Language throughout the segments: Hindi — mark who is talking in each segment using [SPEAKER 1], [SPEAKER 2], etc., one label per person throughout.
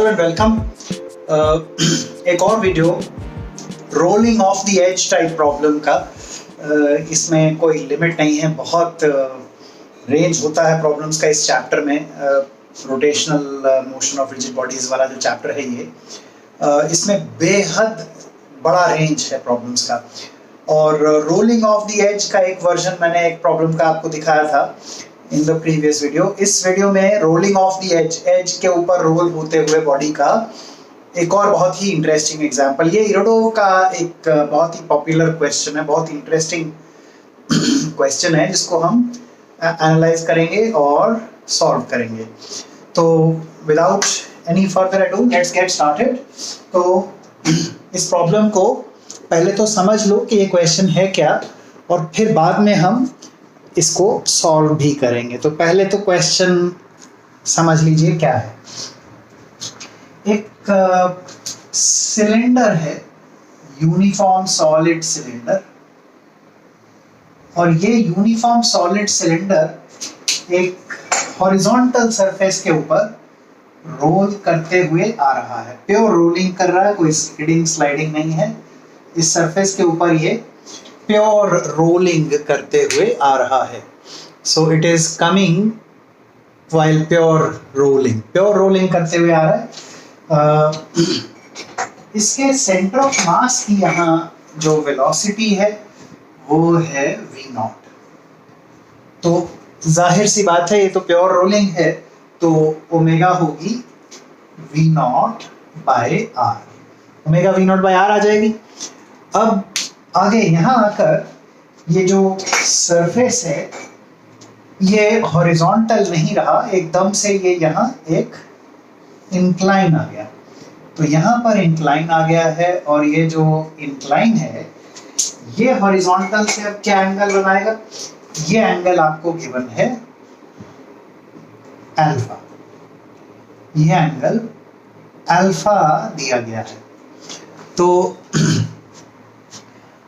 [SPEAKER 1] Hello and welcome. एक और video rolling of the edge type problem का। इसमें कोई लिमिट नहीं है, बहुत रेंज होता है प्रॉब्लम्स का इस चैप्टर में। Rotational motion of rigid bodies वाला जो चैप्टर है ये, इसमें बेहद बड़ा रेंज है प्रॉब्लम्स का। और रोलिंग ऑफ द एज का एक वर्जन मैंने एक प्रॉब्लम का आपको दिखाया था इन द प्रीवियस वीडियो। इस वीडियो में रोलिंग ऑफ द एज के ऊपर रोल होते हुए बॉडी का एक और बहुत ही इंटरेस्टिंग एग्जांपल। ये इरोडोव का एक बहुत ही पॉपुलर क्वेश्चन है, बहुत ही इंटरेस्टिंग क्वेश्चन है जिसको हम एनालाइज करेंगे और सॉल्व करेंगे। तो without any further ado let's get started. तो इस प्रॉब्लम को पहले तो समझ लो कि ये क्वेश्चन है क्या, और फिर बाद में हम इसको सॉल्व भी करेंगे। तो पहले तो क्वेश्चन समझ लीजिए क्या है। एक सिलेंडर है, यूनिफॉर्म सॉलिड सिलेंडर, और ये यूनिफॉर्म सॉलिड सिलेंडर एक हॉरिजॉन्टल सरफेस के ऊपर रोल करते हुए आ रहा है। प्योर रोलिंग कर रहा है, कोई स्किडिंग स्लाइडिंग नहीं है। इस सरफेस के ऊपर ये प्योर रोलिंग करते हुए आ रहा है। So it is coming while pure rolling करते हुए आ रहा है। इसके सेंटर ऑफ मास की यहाँ जो वेलोसिटी है वो है v0। तो जाहिर सी बात है, ये तो प्योर रोलिंग है, तो ओमेगा होगी v0 by r। Omega v0 by r आ जाएगी। अब आगे यहाँ आकर ये जो सरफेस है ये हॉरिजॉन्टल नहीं रहा, एकदम से ये यहाँ एक इंक्लाइन आ गया। तो यहाँ पर इंक्लाइन आ गया है, और ये जो इंक्लाइन है ये हॉरिजॉन्टल से अब क्या एंगल बनाएगा? ये एंगल आपको गिवन है अल्फा। ये एंगल अल्फा दिया गया है। तो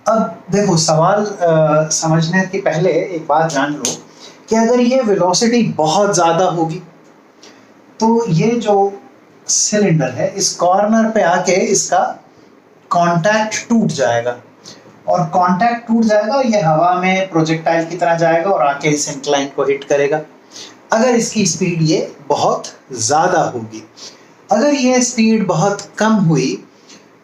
[SPEAKER 1] अब देखो, सवाल समझने के पहले एक बात जान लो कि अगर ये वेलोसिटी बहुत ज़्यादा होगी तो ये जो सिलेंडर है इस कॉर्नर पे आके इसका कांटेक्ट टूट जाएगा, और कांटेक्ट टूट जाएगा, ये हवा में प्रोजेक्टाइल की तरह जाएगा और आके इस इंक्लाइन को हिट करेगा। अगर इसकी स्पीड ये बहुत ज़्यादा होगी, अगर ये स्पीड बहुत कम हुई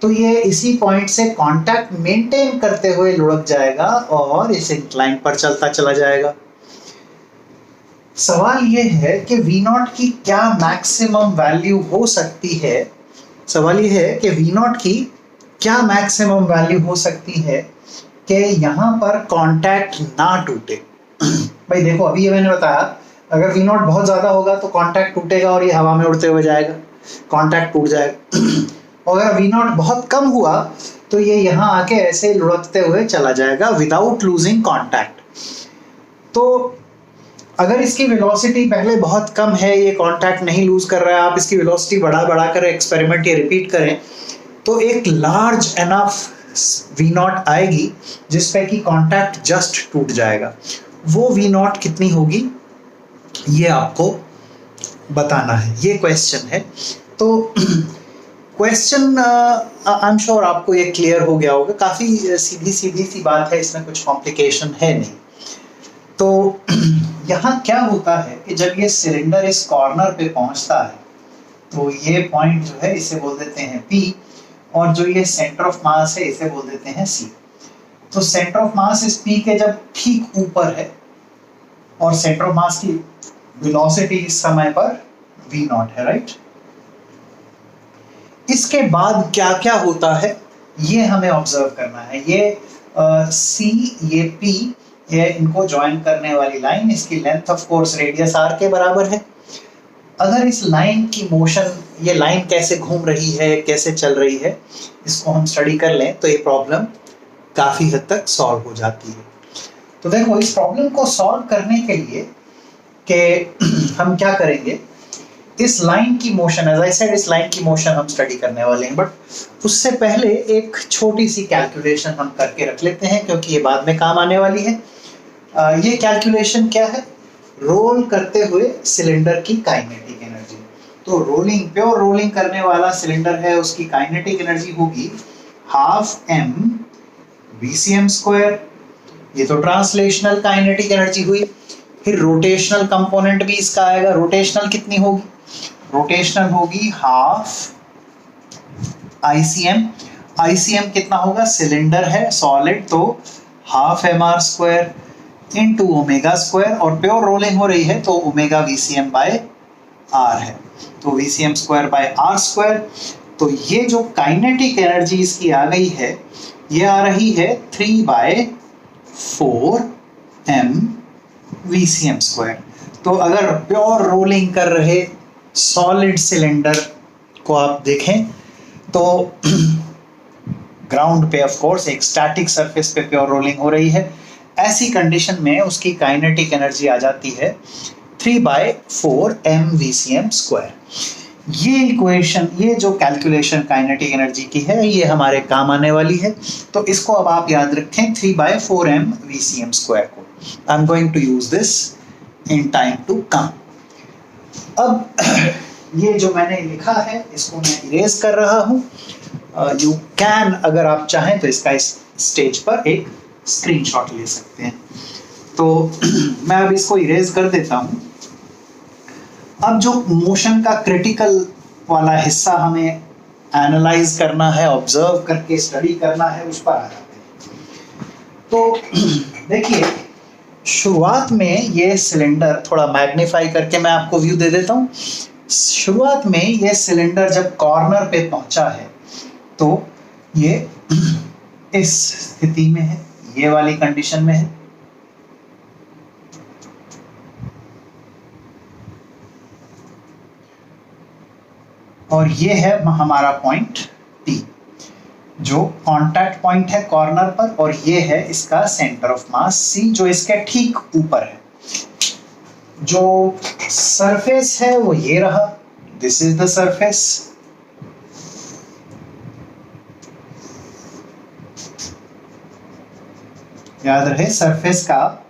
[SPEAKER 1] तो ये इसी पॉइंट से कांटेक्ट मेंटेन करते हुए लुढ़क जाएगा और इस इंक्लाइन पर चलता चला जाएगा। सवाल ये है कि v0 की क्या मैक्सिमम वैल्यू हो सकती है। सवाल ये है कि v0 की क्या मैक्सिमम वैल्यू हो सकती है कि यहाँ पर कांटेक्ट ना टूटे। भाई देखो, अभी ये मैंने बताया, अगर v0 बहुत ज़्यादा होगा तो कांटेक्ट टूटेगा और ये हवा में उड़ते हुए जाएगा, कांटेक्ट टूट जाएगा। और अगर v0 बहुत कम हुआ तो ये यहाँ आके ऐसे लुढ़कते हुए चला जाएगा विदाउट लूजिंग कांटेक्ट। तो अगर इसकी वेलोसिटी पहले बहुत कम है, ये कांटेक्ट नहीं लूज कर रहा है, आप इसकी वेलोसिटी बढ़ा कर एक्सपेरिमेंट ये रिपीट करें तो एक लार्ज एनफ v0 आएगी जिसपे कि कांटेक्ट जस्ट टूट जाएगा। वो v0 कितनी होगी ये आपको बताना है, ये क्वेश्चन है। तो क्वेश्चन आई एम श्योर आपको ये क्लियर हो गया होगा। काफ़ी सीधी सी बात है, इसमें कुछ कॉम्प्लिकेशन है नहीं। तो यहाँ क्या होता है कि जब ये सिलेंडर इस कॉर्नर पे पहुँचता है तो ये पॉइंट जो है इसे बोल देते हैं P, और जो ये सेंटर ऑफ मास है इसे बोल देते हैं C। तो सेंटर ऑफ मास इस P के जब ठीक ऊपर है, और सेंटर ऑफ मास की वेलोसिटी इस समय पर v0 है, राइट। इसके बाद क्या क्या होता है ये हमें ऑब्जर्व करना है। ये C, ये P, ये इनको ज्वाइन करने वाली लाइन, इसकी length of course radius r के बराबर है। अगर इस लाइन की मोशन, ये लाइन कैसे घूम रही है, कैसे चल रही है, इसको हम स्टडी कर लें तो ये प्रॉब्लम काफ़ी हद तक सॉल्व हो जाती है। तो देखो, इस प्रॉब्लम को सॉल्व करने के लिए कि हम क्या करेंगे, इस लाइन की मोशन, एज आई सेड, इस लाइन की मोशन हम स्टडी करने वाले हैं, बट उससे पहले एक छोटी सी कैलकुलेशन हम करके रख लेते हैं क्योंकि ये बाद में काम आने वाली है। ये कैलकुलेशन क्या है? रोल करते हुए सिलेंडर की काइनेटिक एनर्जी। तो रोलिंग, प्योर रोलिंग करने वाला सिलेंडर है, उसकी काइनेटिक एनर्जी होगी हाफ m VCM स्क्वायर। ये तो ट्रांसलेशनल काइनेटिक एनर्जी हुई। फिर रोटेशनल कंपोनेंट भी इसका आएगा। रोटेशनल कितनी होगी? रोटेशनल होगी हाफ ICM। ICM कितना होगा? सिलेंडर है सॉलिड, तो half mr square into omega square, और प्योर रोलिंग हो रही है तो ओमेगा VCM बाय r है, तो VCM square by r square. तो ये जो काइनेटिक एनर्जी इसकी आ गई है, ये आ रही है 3/4m VCM स्क्वायर। तो अगर प्योर रोलिंग कर रहे सॉलिड सिलेंडर को आप देखें तो ग्राउंड पे ऑफ कोर्स एक स्टैटिक सरफेस पे प्योर रोलिंग हो रही है, ऐसी कंडीशन में उसकी काइनेटिक एनर्जी आ जाती है 3/4m VCM स्क्वायर। ये इक्वेशन, ये जो कैलकुलेशन काइनेटिक एनर्जी की है, ये हमारे काम आने वाली है। तो इसको अब आप याद रखें 3/4m VCM स्क्वायर को। I am going to use this in time to come. अब ये जो मैंने लिखा है इसको मैं इरेज कर रहा हूं। यू कैन, अगर आप चाहें तो इसका इस स्टेज पर एक स्क्रीनशॉट ले सकते हैं। तो मैं अब इसको इरेज कर देता हूं। अब जो मोशन का क्रिटिकल वाला हिस्सा हमें एनालाइज करना है, ऑब्जर्व करके स्टडी करना है, उस पर आ जाते हैं। तो देखिए, शुरुआत में ये सिलेंडर, थोड़ा मैग्नीफाई करके मैं आपको व्यू दे देता हूं। शुरुआत में ये सिलेंडर जब कॉर्नर पे पहुंचा है तो ये इस स्थिति में है, ये वाली कंडीशन में है। और ये है हमारा पॉइंट P, जो कांटेक्ट पॉइंट है कॉर्नर पर, और ये है इसका सेंटर ऑफ मास C, जो इसके ठीक ऊपर है। जो सरफेस है वो ये रहा, दिस इज द सरफेस। याद रहे सरफेस का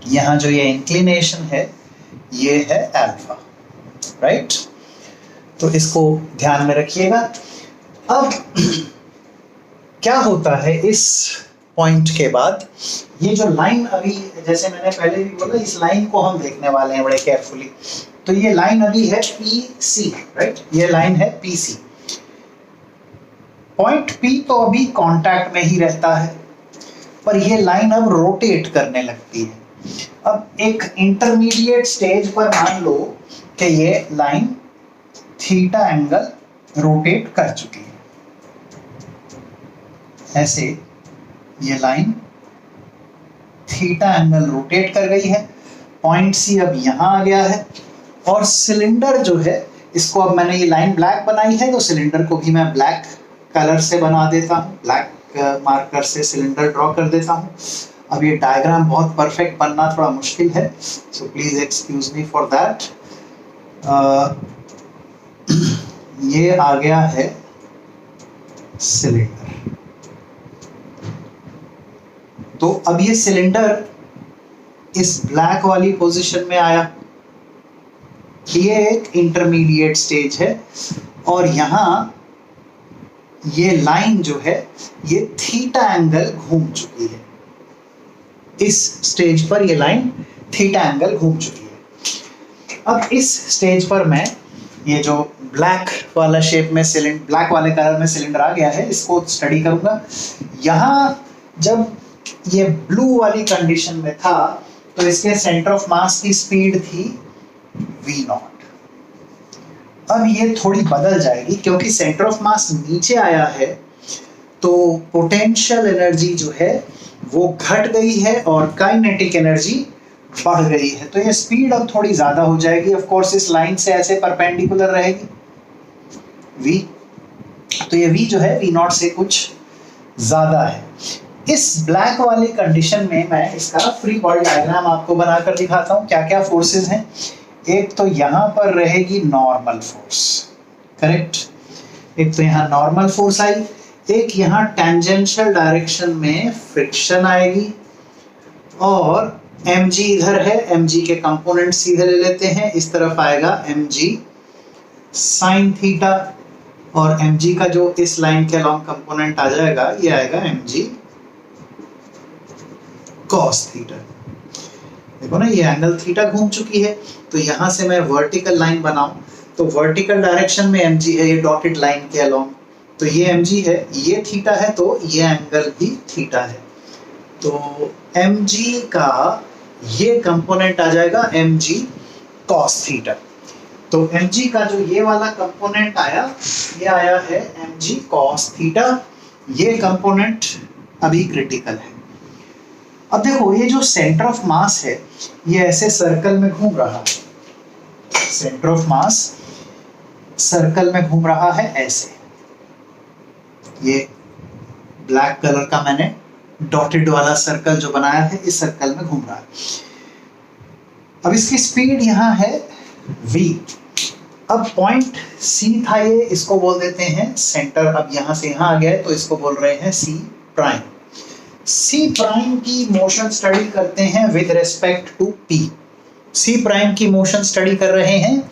[SPEAKER 1] यहां जो ये इंक्लिनेशन है, ये है अल्फा, राइट? तो इसको ध्यान में रखिएगा। अब क्या होता है इस पॉइंट के बाद, ये जो लाइन अभी, जैसे मैंने पहले भी बोला, इस लाइन को हम देखने वाले हैं बड़े केयरफुली। तो ये लाइन अभी है PC, राइट? ये लाइन है PC। पॉइंट P तो अभी कांटेक्ट में ही रहता है, पर ये लाइन अब रोटेट करने लगती है। अब एक इंटरमीडिएट स्टेज पर मान लो कि ये लाइन थीटा एंगल रोटेट कर चुकी है। ऐसे ये लाइन थीटा एंगल रोटेट कर गई है। पॉइंट C अब यहां आ गया है, और सिलेंडर जो है, इसको अब मैंने ये लाइन ब्लैक बनाई है, तो सिलेंडर को भी मैं ब्लैक कलर से बना देता हूं, ब्लैक मार्कर से सिलेंडर ड्रॉ कर देता हूं। अब ये डायग्राम बहुत परफेक्ट बनना थोड़ा मुश्किल है, so please excuse me for that. ये आ गया है सिलेंडर। तो अब ये सिलेंडर इस ब्लैक वाली पोजीशन में आया, ये एक इंटरमीडिएट स्टेज है, और यहां ये लाइन जो है, ये थीटा एंगल घूम चुकी है। इस स्टेज पर ये लाइन थीटा एंगल घूम चुकी है। अब इस स्टेज पर मैं ये जो ब्लैक वाला शेप में सिलेंडर, ब्लैक वाले कलर में सिलेंडर आ गया है, इसको स्टडी करूंगा। यहां जब ये ब्लू वाली कंडीशन में था, तो इसके सेंटर ऑफ मास की स्पीड थी v0। अब ये थोड़ी बदल जाएगी, क्योंकि सेंटर ऑफ मास नीचे आया है, तो पोटेंशियल एनर्जी जो है वो घट गई है और काइनेटिक एनर्जी बढ़ गई है। तो ये स्पीड अब थोड़ी ज्यादा हो जाएगी। ऑफ कोर्स इस लाइन से ऐसे परपेंडिकुलर रहेगी v, तो ये v जो है v0 से कुछ ज्यादा है। इस ब्लैक वाली कंडीशन में मैं इसका फ्री बॉडी डायग्राम आपको बनाकर दिखाता हूं, क्या क्या फोर्सेस हैं। एक तो यहां पर रहेगी नॉर्मल फोर्स, करेक्ट? एक तो यहां नॉर्मल फोर्स आई, एक यहां टेंजेंशियल डायरेक्शन में फ्रिक्शन आएगी, और mg इधर है, mg के कंपोनेंट सीधे ले लेते हैं, इस तरफ आएगा mg साइन थीटा, और mg का जो इस लाइन के अलोंग कंपोनेंट आ जाएगा ये आएगा mg cos थीटा। देखो ना ये एंगल थीटा घूम चुकी है, तो यहां से मैं वर्टिकल लाइन बनाऊं तो वर्टिकल डायरेक्शन में mg है, ये डॉटेड लाइन के अलोंग, तो ये mg है, ये थीटा है, तो ये एंगल भी थीटा है। तो mg का ये कंपोनेंट आ जाएगा mg cos थीटा। तो mg का जो ये वाला कंपोनेंट आया, ये आया है mg cos थीटा। ये कंपोनेंट अभी क्रिटिकल है। अब देखो ये जो सेंटर ऑफ मास है ये ऐसे सर्कल में घूम रहा है, सेंटर ऑफ मास सर्कल में घूम रहा है ऐसे, ये ब्लैक कलर का मैंने डॉटेड वाला सर्कल जो बनाया है इस सर्कल में घूम रहा है। अब इसकी स्पीड यहाँ है v। अब पॉइंट C था ये, इसको बोल देते हैं सेंटर। अब यहाँ से यहाँ आ गया है तो इसको बोल रहे हैं C प्राइम। C प्राइम की मोशन स्टडी करते हैं with respect to P। C prime की मोशन स्टडी कर रहे हैं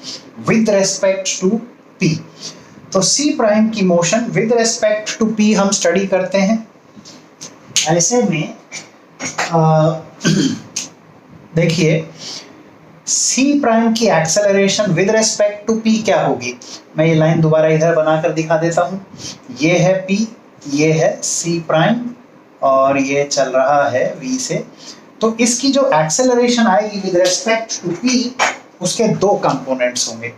[SPEAKER 1] विद रेस्पेक्ट टू P। तो C प्राइम की motion with respect to P हम स्टडी करते हैं। ऐसे में देखिए C प्राइम की acceleration with respect to P क्या होगी। मैं ये लाइन दोबारा इधर बनाकर दिखा देता हूँ। ये है P, ये है C प्राइम, और ये चल रहा है V से। तो इसकी जो एक्सेलरेशन आएगी विद रेस्पेक्ट टू P, उसके दो कंपोनेंट्स होंगे।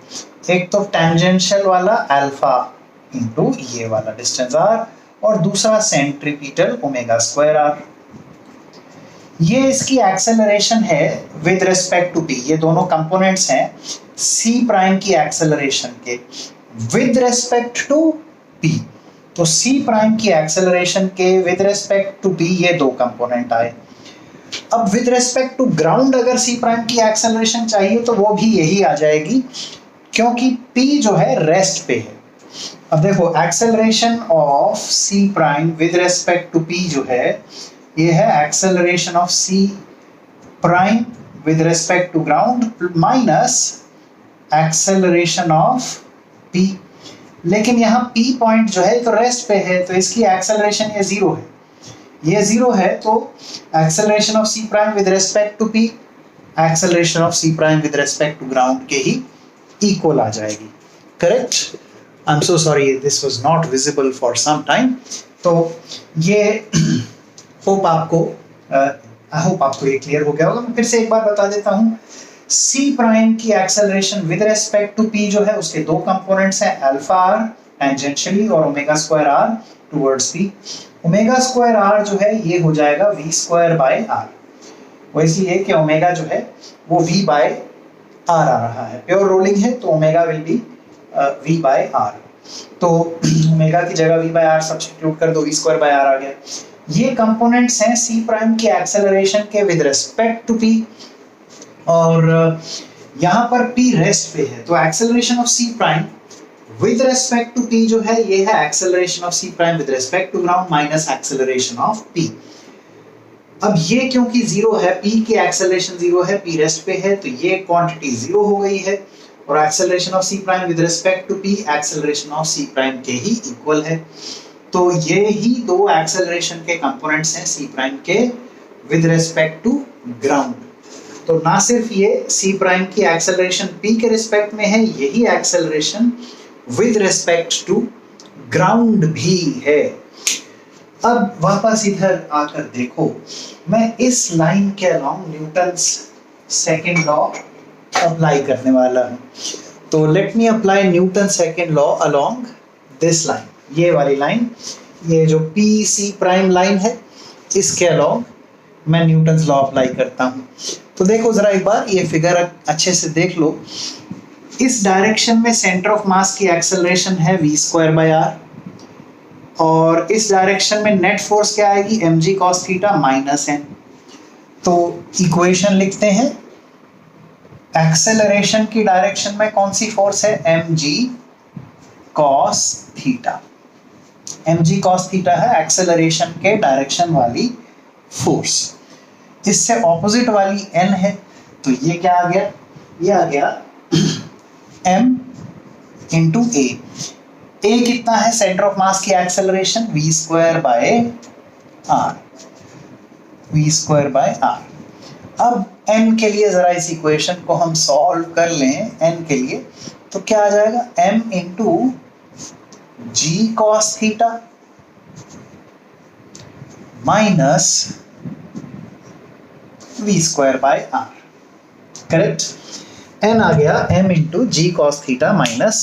[SPEAKER 1] एक तो टेंजेंशियल वाला अल्फा इंटू ये वाला डिस्टेंस r, और दूसरा सेंट्रीपिटल ओमेगा स्क्वायर r। ये इसकी एक्सेलरेशन है विद रेस्पेक्ट टू P। ये दोनों कंपोनेंट्स हैं C प्राइम की एक्सेलरेशन के विद रेस्पेक्ट टू P। तो C प्राइम की एक्सेलरेशन के विद रेस्पेक्ट टू P ये दो कंपोनेंट आए। अब विद रेस्पेक्ट टू ग्राउंड अगर C प्राइम की एक्सेलरेशन चाहिए तो वो भी यही आ जाएगी, क्योंकि P जो है रेस्ट पे है। अब देखो acceleration of C prime with respect to P जो है ये है acceleration of C prime with respect to ground minus acceleration of P। लेकिन यहाँ P पॉइंट जो है तो रेस्ट पे है, तो इसकी एक्सेलरेशन ये जीरो है, ये जीरो है, तो acceleration of C prime with respect to P acceleration of C prime with respect to ground के ही इक्वल आ जाएगी। Correct? I am so sorry this was not visible for some time. तो ये होप आपको ये क्लियर हो गया होगा। मैं फिर से एक बार बता देता हूँ। C प्राइम की acceleration with respect to P जो है उसके दो कंपोनेंट्स हैं, अल्फा r टेंजेंशियली और omega square r towards P। Omega square r जो है ये हो जाएगा v स्क्वायर बाय r, वो इसलिए कि ओमेगा जो है वो v बाय r आ रहा है, प्योर रोलिंग है तो omega will be v by r। तो ओमेगा की जगह v बाय r सब्स्टिट्यूट कर दो, v स्क्वायर बाय r आ गया। ये कंपोनेंट्स हैं C प्राइम की एक्सेलरेशन के विद रेस्पेक्ट टू P, और यहाँ पर P रेस्ट पे है, तो acceleration of C prime with respect to P जो है ये है acceleration of C prime with respect to ground minus acceleration of P। अब ये क्योंकि जीरो है, P की एक्सेलरेशन जीरो है, P रेस्ट पे है, तो ये क्वांटिटी जीरो हो गई है, और acceleration of C prime with respect to P acceleration of C prime के ही इक्वल है। तो ये ही दो एक्सेलरेशन के कंपोनेंट्स हैं C प्राइम के विद रेस्पेक्ट टू ग्राउंड। तो ना सिर्फ ये C प्राइम की एक्सेलरेशन P के रिस्पेक्ट में है, यही acceleration with respect to ground भी है। अब वापस इधर आकर देखो, मैं इस लाइन के along Newton's second law apply करने वाला हूँ। तो let me apply Newton second law along this line, ये वाली लाइन, ये जो PC प्राइम लाइन है इसके अलोंग मैं न्यूटन्स लॉ अप्लाई करता हूँ। तो देखो जरा एक बार ये फिगर अच्छे से देख लो। इस डायरेक्शन में सेंटर ऑफ मास की एक्सेलरेशन है v स्क्वायर बाय r, और इस डायरेक्शन में नेट फोर्स क्या आएगी mg cos theta minus n। तो इक्वेशन लिखते हैं, एक्सेलरेशन की डायरेक्शन में कौन सी फोर्स है mg cos theta. mg cos theta है एक्सेलरेशन के डायरेक्शन वाली फोर्स। इससे ऑपोजिट वाली n है, तो ये क्या आ गया, ये आ गया m इंटू ए। ए कितना है सेंटर ऑफ मास की acceleration, v square by r, v square by r। अब n के लिए जरा इस इक्वेशन को हम सॉल्व कर लें, n के लिए तो क्या आ जाएगा, m into g cos theta minus v square by r, correct. n आ गया m into g cos theta minus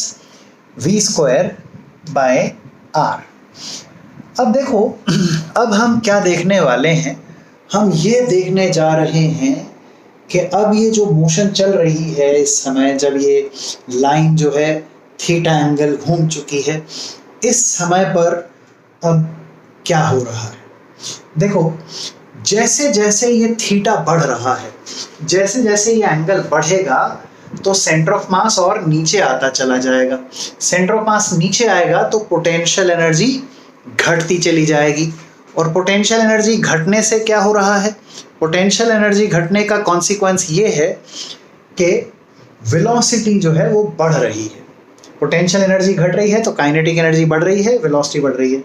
[SPEAKER 1] v square by r। अब देखो, अब हम क्या देखने वाले हैं, हम ये देखने जा रहे हैं कि अब ये जो मोशन चल रही है इस समय, जब ये लाइन जो है थीटा एंगल घूम चुकी है, इस समय पर अब क्या हो रहा है। देखो, जैसे जैसे ये थीटा बढ़ रहा है, जैसे जैसे ये एंगल बढ़ेगा तो सेंटर ऑफ मास और नीचे आता चला जाएगा। सेंटर ऑफ मास नीचे आएगा तो पोटेंशियल एनर्जी घटती चली जाएगी, और पोटेंशियल एनर्जी घटने से क्या हो रहा है, पोटेंशियल एनर्जी घटने का कॉन्सिक्वेंस ये है कि वेलोसिटी जो है वो बढ़ रही है। पोटेंशियल एनर्जी घट रही है तो काइनेटिक एनर्जी बढ़ रही है, वेलोसिटी बढ़ रही है।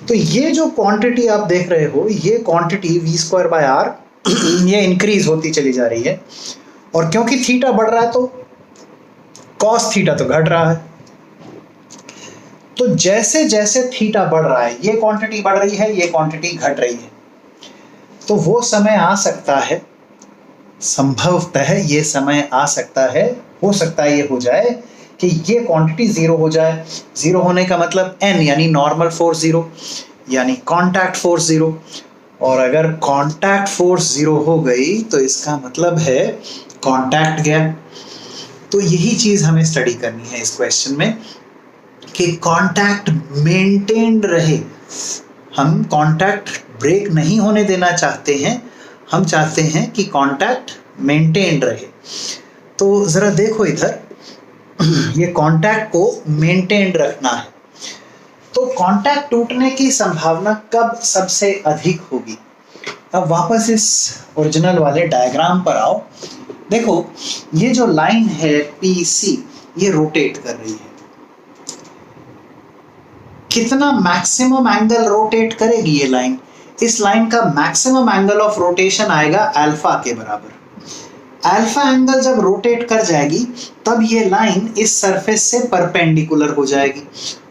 [SPEAKER 1] तो ये जो क्वांटिटी आप देख रहे हो, ये quantity v square by r ये इंक्रीज होती चली जा रही है, और क्योंकि थीटा बढ़ रहा है तो कॉस थीटा तो घट रहा है। तो जैसे जैसे थीटा बढ़ रहा है, ये क्वांटिटी बढ़ रही है, ये क्वांटिटी घट रही है, तो वो समय आ सकता है, संभवतः ये समय आ सकता है, हो सकता है ये हो जाए कि ये क्वांटिटी जीरो हो जाए। जीरो होने का मतलब n यानी नॉर्मल फोर्स जीरो, यानी कांटेक्ट फोर्स जीरो, और अगर कांटेक्ट फोर्स जीरो हो गई तो इसका मतलब है कांटेक्ट गैप। तो यही चीज हमें स्टडी करनी है इस क्वेश्चन में कि कांटेक्ट मेंटेन्ड रहे। हम कांटेक्ट ब्रेक नहीं होने देना चाहते हैं, हम चाहते हैं कि कांटेक्ट मेंटेन्ड रहे। तो जरा देखो इधर, ये कांटेक्ट को मेंटेन्ड रखना है, तो कांटेक्ट टूटने की संभावना कब सबसे अधिक होगी। अब वापस इस ओरिजिनल वाले डायग्राम पर आओ। देखो, ये जो लाइन है PC, ये रोटेट कर रही है। कितना मैक्सिमम एंगल रोटेट करेगी ये लाइन? इस लाइन का मैक्सिमम एंगल ऑफ रोटेशन आएगा अल्फा के बराबर। अल्फा एंगल जब रोटेट कर जाएगी तब ये लाइन इस सरफेस से परपेंडिकुलर हो जाएगी,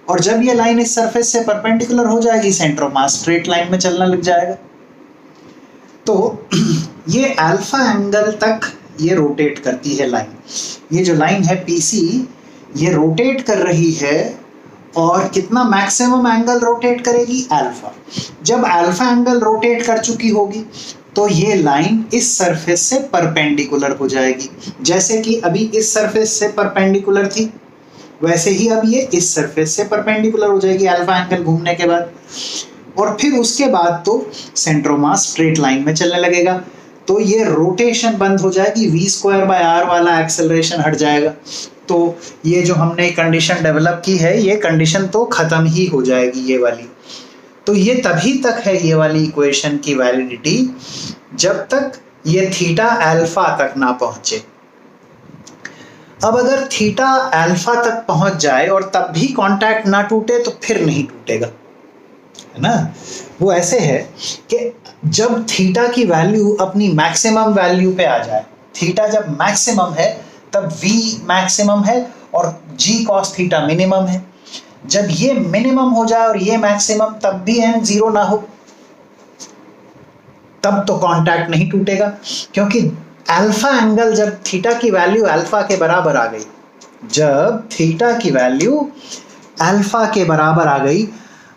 [SPEAKER 1] और जब ये लाइन इस सरफेस से परपेंडिकुलर हो जाएगी centre of mass straight line में चलना लग जाएगा। तो ये अल्फा एंगल तक ये रोटेट करती है लाइन। ये जो लाइन है PC, ये रोटेट कर रही है, और कितना मैक्सिमम एंगल रोटेट करेगी? अल्फा। जब अल्फा एंगल रोटेट कर चुकी होगी तो ये लाइन इस सरफेस से परपेंडिकुलर हो जाएगी। जैसे कि अभी इस सरफेस से परपेंडिकुलर थी, वैसे ही अब ये इस सरफेस से परपेंडिकुलर हो जाएगी अल्फा एंगल घूमने के बाद, और फिर उसके बाद तो centre of mass straight line में चलने लगेगा। तो ये रोटेशन बंद हो जाएगी, v स्क्वायर बाय r वाला एक्सेलरेशन हट जाएगा। तो ये जो हमने कंडीशन डेवलप की है, ये कंडीशन तो खत्म ही हो जाएगी ये वाली। तो ये तभी तक है ये वाली इक्वेशन की वैलिडिटी जब तक ये थीटा अल्फा तक ना पहुंचे। अब अगर थीटा अल्फा तक पहुंच जाए और तब भी कांटेक्ट ना टूटे तो फिर नहीं टूटेगा, है ना। वो ऐसे है कि जब थीटा की वैल्यू अपनी मैक्सिमम वैल्यू पे आ जाए, थीटा जब मैक्सिमम है तब v मैक्सिमम है और g cos थीटा मिनिमम है। जब ये मिनिमम हो जाए और ये मैक्सिमम, तब भी n जीरो ना हो, तब तो कांटेक्ट नहीं टूटेगा, क्योंकि अल्फा एंगल जब थीटा की वैल्यू अल्फा के बराबर आ गई, जब थीटा की वैल्यू अल्फा के बराबर आ गई,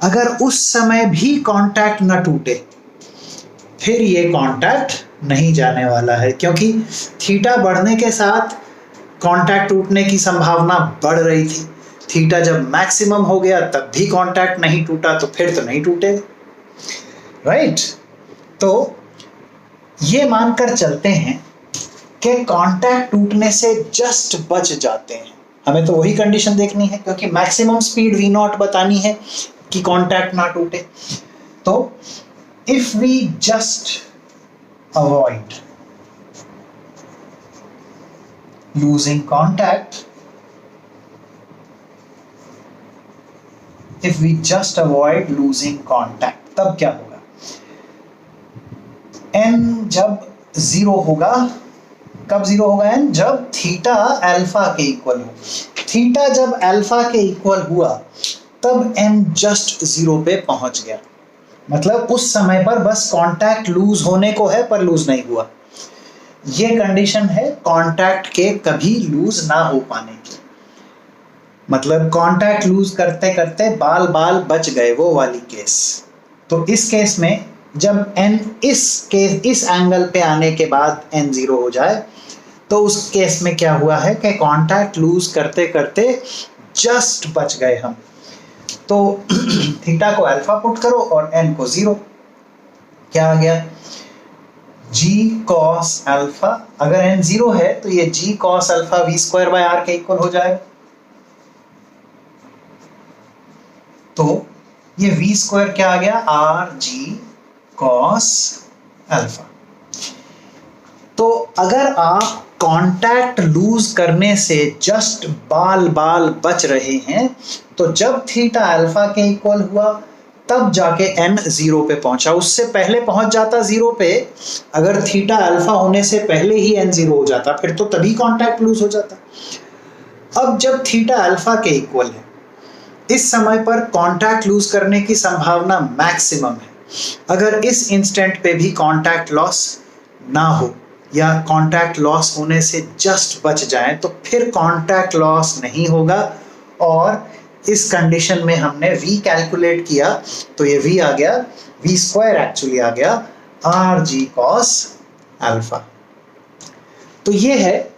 [SPEAKER 1] अगर उस समय भी कांटेक्ट न टूटे फिर ये कांटेक्ट नहीं जाने वाला है, क्योंकि थीटा बढ़ने के साथ कांटेक्ट टूटने की संभावना बढ़ रही थी। थीटा जब मैक्सिमम हो गया तब भी कांटेक्ट नहीं टूटा, तो फिर तो नहीं टूटेगा, राइट। तो ये मानकर चलते हैं कि कांटेक्ट टूटने से जस्ट बच जाते हैं। हमें तो वही कंडीशन देखनी है, क्योंकि मैक्सिमम स्पीड v0 बतानी है कि कांटेक्ट ना टूटे। तो if we just avoid losing contact, if we just avoid losing contact, तब क्या होगा? n जब जीरो होगा, कब जीरो होगा n? जब थीटा अल्फा के इक्वल हो। थीटा जब अल्फा के इक्वल हुआ तब n जस्ट जीरो पे पहुंच गया, मतलब उस समय पर बस कांटेक्ट लूज होने को है पर लूज नहीं हुआ। ये कंडीशन है कांटेक्ट के कभी लूज ना हो पाने की, मतलब कांटेक्ट लूज करते करते बाल बाल बच गए, वो वाली केस। तो इस केस में जब n इस एंगल पे आने के बाद n जीरो हो जाए, तो उस केस में क्या हुआ है कि कांटेक्ट लूज करते करते जस्ट बच गए हम। तो थीटा को अल्फा पुट करो और n को जीरो, क्या आ गया? g cos alpha. अगर n जीरो है तो ये g cos alpha v square by r के इक्वल हो जाएगा। तो ये v स्क्वायर क्या आ गया? r g cos alpha. तो अगर आप कांटेक्ट लूज करने से जस्ट बाल बाल बच रहे हैं, तो जब थीटा अल्फा के इक्वल हुआ तब जाके n जीरो पे पहुंचा। उससे पहले पहुंच जाता जीरो पे, अगर थीटा अल्फा होने से पहले ही n जीरो हो जाता, फिर तो तभी कांटेक्ट लूज हो जाता। अब जब थीटा अल्फा के इक्वल है, इस समय पर कांटेक्ट लूज करने की संभावना मैक्सिमम है। अगर इस इंस्टेंट पे भी कांटेक्ट लॉस ना हो या कांटेक्ट लॉस होने से जस्ट बच जाए, तो फिर कांटेक्ट लॉस नहीं होगा। और इस कंडीशन में हमने v कैलकुलेट किया तो ये v आ गया, v स्क्वायर एक्चुअली आ गया आर जी कॉस अल्फा। तो ये है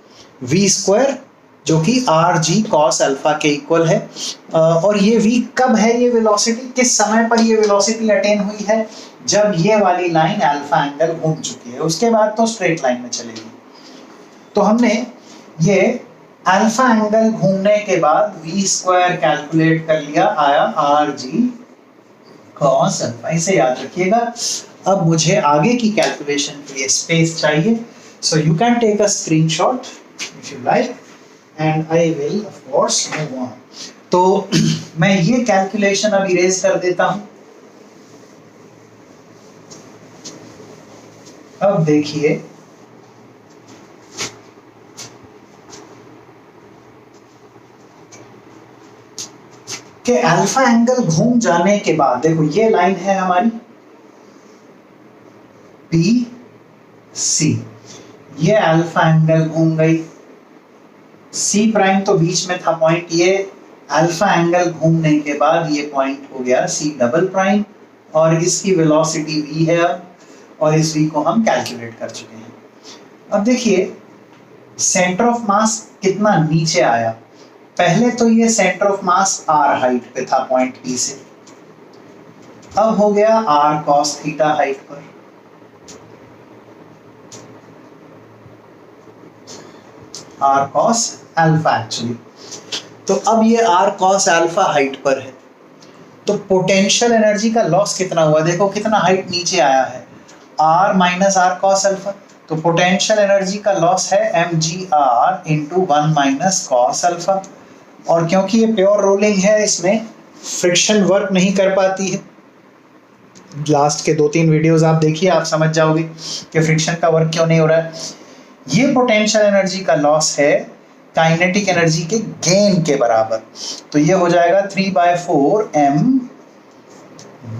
[SPEAKER 1] v स्क्वायर जो कि आर जी कॉस अल्फा के इक्वल है। और ये v कब है? ये वेलोसिटी किस समय पर ये वेलोसिटी अटेन हुई है? जब ये वाली लाइन अल्फा एंगल घूम चुकी है, उसके बाद तो स्ट्रेट लाइन में चलेगी। तो हमने ये अल्फा एंगल घूमने के बाद v स्क्वायर कैलकुलेट कर लिया, आया आर जी कॉस अल्फा। इसे याद रखिएगा। अब मुझे आगे की कैलकुलेशन के लिए स्पेस चाहिए, so you can take a screenshot if you like and I will of course move on. तो मैं ये कैलकुलेशन अब इरेज कर देता हूं। अब देखिए कि अल्फा एंगल घूम जाने के बाद, देखो ये लाइन है हमारी पी सी, ये अल्फा एंगल घूम गई, सी प्राइम तो बीच में था पॉइंट, ये अल्फा एंगल घूमने के बाद ये पॉइंट हो गया सी डबल प्राइम, और इसकी वेलोसिटी v है अब, और इस v को हम कैलकुलेट कर चुके हैं। अब देखिए सेंटर ऑफ मास कितना नीचे आया। पहले तो ये centre of mass r height पे था पॉइंट P से, अब हो गया r cos थीटा हाइट पर। r cos अल्फा एक्चुअली, तो अब ये r cos अल्फा हाइट पर है। तो पोटेंशियल एनर्जी का लॉस कितना हुआ? देखो कितना हाइट नीचे आया है, r minus r cos alpha. तो पोटेंशियल एनर्जी का लॉस है mgr into 1 minus cos alpha. और क्योंकि ये प्योर रोलिंग है, इसमें फ्रिक्शन वर्क नहीं कर पाती है। लास्ट के 2-3 वीडियोस आप देखिए, आप समझ जाओगे कि फ्रिक्शन का वर्क क्यों नहीं हो रहा है। ये पोटेंशियल एनर्जी का लॉस है काइनेटिक एनर्जी के गेन के बराबर। तो ये हो जाएगा 3/4 m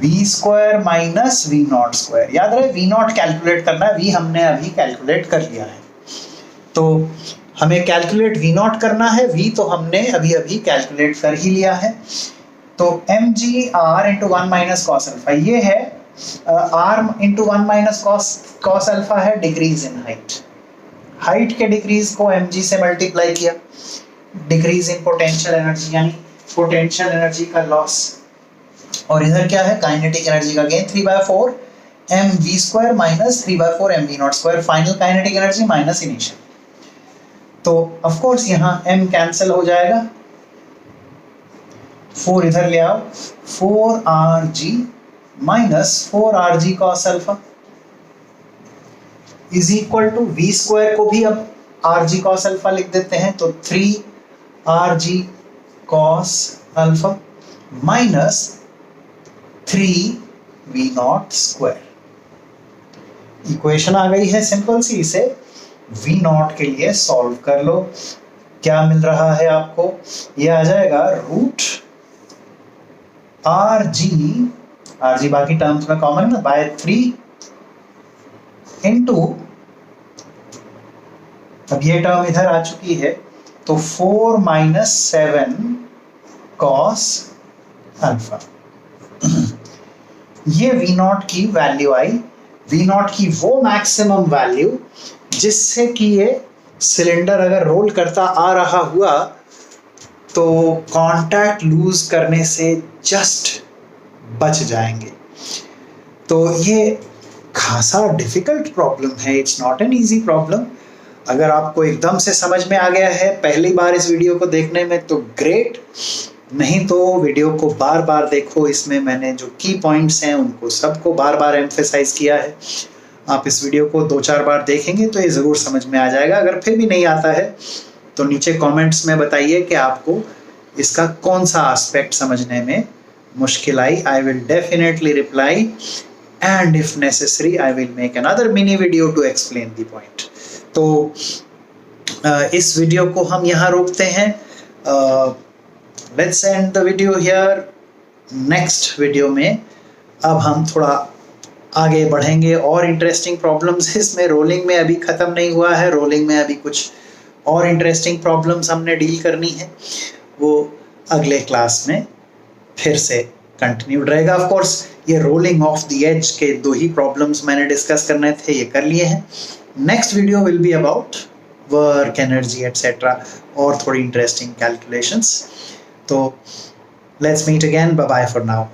[SPEAKER 1] v square minus v not square. याद रहे v नॉट कैलकुलेट करना है, v हमने अभी कैलकुलेट कर लिया है। तो हमें कैलकुलेट v नॉट करना है, v तो हमने अभी अभी कैलकुलेट कर ही लिया है। तो mgr into 1 minus cos alpha, ये है r into 1 minus cos alpha है डिक्रीज इन हाइट। हाइट के डिक्रीज को mg से मल्टीप्लाई किया, डिक्रीज इन पोटेंशियल एनर्जी यानी पोटेंशियल एनर्जी का लॉस। और इधर क्या है? काइनेटिक एनर्जी का gain 3/4 mv square minus 3/4 mv not square, final kinetic energy minus initial. तो ऑफ कोर्स यहाँ m कैंसिल हो जाएगा, 4 इधर ले आओ, 4rg minus 4rg cos alpha. Is equal to v square को भी अब आर जी कॉस अल्फा लिख देते हैं, तो 3 RG cos alpha minus 3V0 square. Equation आ गई है सिंपल सी, इसे V0 के लिए सॉल्व कर लो। क्या मिल रहा है आपको? ये आ जाएगा रूट RG बाकी टर्म्स में कॉमन ना, बाय 3 इंटू, अब ये टर्म इधर आ चुकी है तो 4 - 7 कॉस अल्फा। ये V0 की वैल्यू आई, V0 की वो मैक्सिमम वैल्यू जिससे कि ये सिलेंडर अगर रोल करता आ रहा हुआ तो कांटेक्ट लूज करने से जस्ट बच जाएंगे। तो ये खासा डिफिकल्ट प्रॉब्लम है, it's not an easy problem. अगर आपको एकदम से समझ में आ गया है पहली बार इस वीडियो को देखने में तो ग्रेट, नहीं तो वीडियो को बार बार देखो, इसमें मैंने जो की पॉइंट्स हैं उनको सबको बार बार एम्फेसाइज किया है। आप इस वीडियो को 2-4 बार देखेंगे तो ये ज़रूर समझ में आ जाएगा। अगर फिर भी नहीं आता है तो नीचे कमेंट्स में बताइए कि आपको इसका कौन सा एस्पेक्ट समझने में मुश्किल आई। I will definitely reply and if necessary I will make another mini video to explain the point. तो इस वीडियो को हम यहाँ रोकते हैं। Let's end the video here. Next video में अब हम थोड़ा आगे बढ़ेंगे और इंटरेस्टिंग प्रॉब्लम्स। इसमें रोलिंग में अभी ख़त्म नहीं हुआ है, रोलिंग में अभी कुछ और इंटरेस्टिंग प्रॉब्लम्स हमने डील करनी है, वो अगले क्लास में फिर से कंटिन्यूड रहेगा। ऑफ कोर्स ये रोलिंग ऑफ द एज के 2 ही प्रॉब्लम्स मैंने डिस्कस करने थे, ये कर लिए हैं। Next video will be about work energy etcetera और थोड़ी इंटरेस्टिंग कैलकुलेशंस। तो let's meet again, bye bye for now.